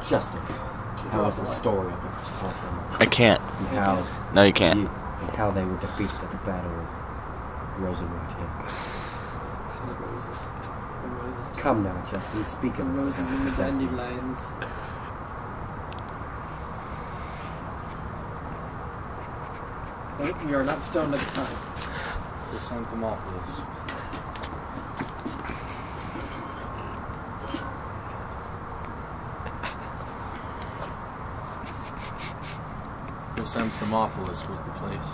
Justin, tell us the story of the Chrysanthemopolis. I can't. And how No, you can't. and how they were defeated at the Battle of Rosenwood Hill. The roses. The roses. Come now, Justin, speak The of us. roses and the dandelions. Nope, we are not stoned at the time. Chrysanthemopolis. Chrysanthemopolis was the place.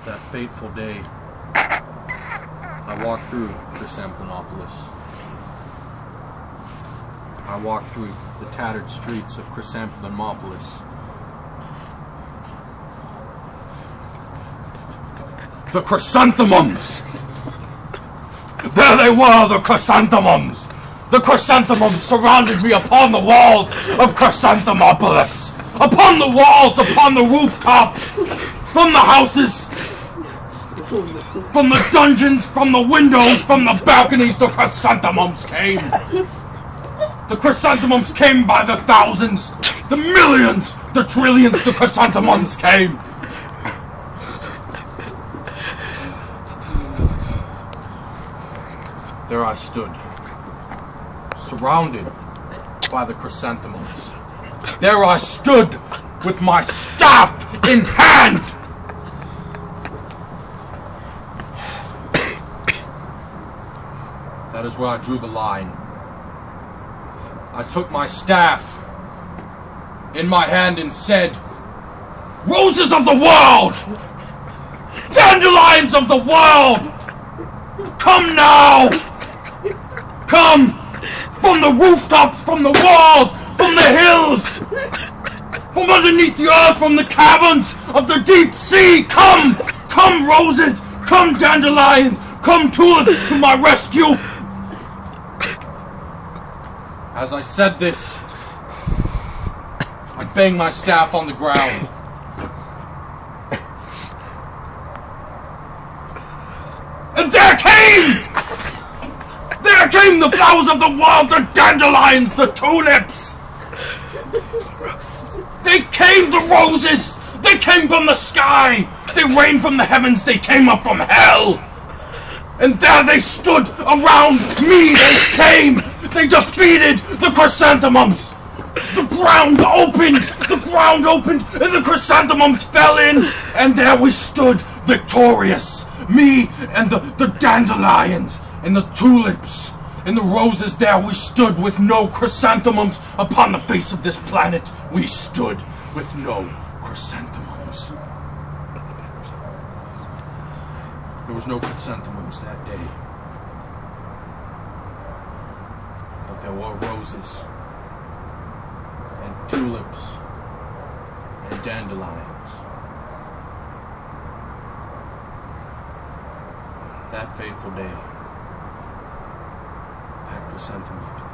That fateful day, I walked through Chrysanthemopolis. I walked through the tattered streets of Chrysanthemopolis. The chrysanthemums! There they were, the chrysanthemums! The chrysanthemums surrounded me upon the walls of Chrysanthemopolis! Upon the walls, upon the rooftops, from the houses, from the dungeons, from the windows, from the balconies, the chrysanthemums came! The chrysanthemums came by the thousands, the millions, the trillions, the chrysanthemums came! There I stood, surrounded by the chrysanthemums. There I stood with my staff in hand. That is where I drew the line. I took my staff in my hand and said, "Roses of the world! Dandelions of the world! Come now! Come! From the rooftops, from the walls, from the hills, from underneath the earth, from the caverns of the deep sea! Come! Come, roses! Come, dandelions! Come, tulips, to my rescue!" As I said this, I banged my staff on the ground. And there came the flowers of the world, the dandelions, the tulips. They came, the roses. They came from the sky. They rained from the heavens. They came up from hell. And there they stood around me. They came. They defeated the chrysanthemums. The ground opened, and the chrysanthemums fell in, and there we stood victorious. Me and the dandelions, and the tulips, and the roses. There we stood with no chrysanthemums upon the face of this planet. We stood with no chrysanthemums. There was no chrysanthemums that day. But there were roses, and tulips, and dandelions. That fateful day at Chrysanthemopolis.